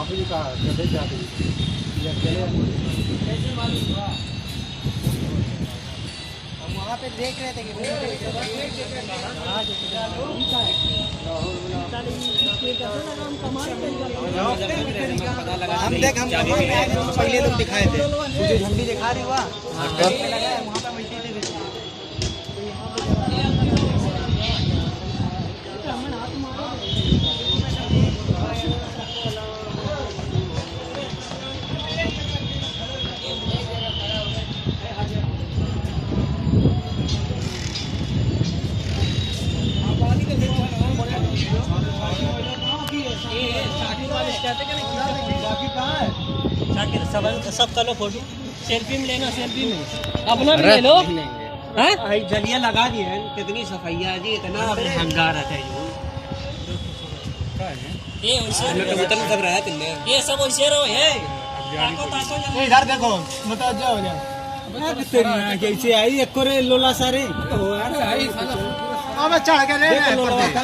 बापू जी कहा कैसे जाते ये अकेले कैसे मालूम हुआ? हम वहाँ पे देख रहे थे कि हम देख हम पहले लोग दिखाए थे मुझे झंडी दिखा रहे हुआ वहाँ पे बैठे थे सब कर लो फोटो सेल्फी में लेना सेल्फी में अपना भी ले लो हैं जलिया लगा दिए हैं कितनी सफाइया जी इतना हंगारा है ये वैसे कबूतर सब रहा तुमने ये सब वैसे रहो है ताको ताको इधर देखो मुतवज्जो हो जाओ कैसे आई एक लोला सारे अब चढ़ के ले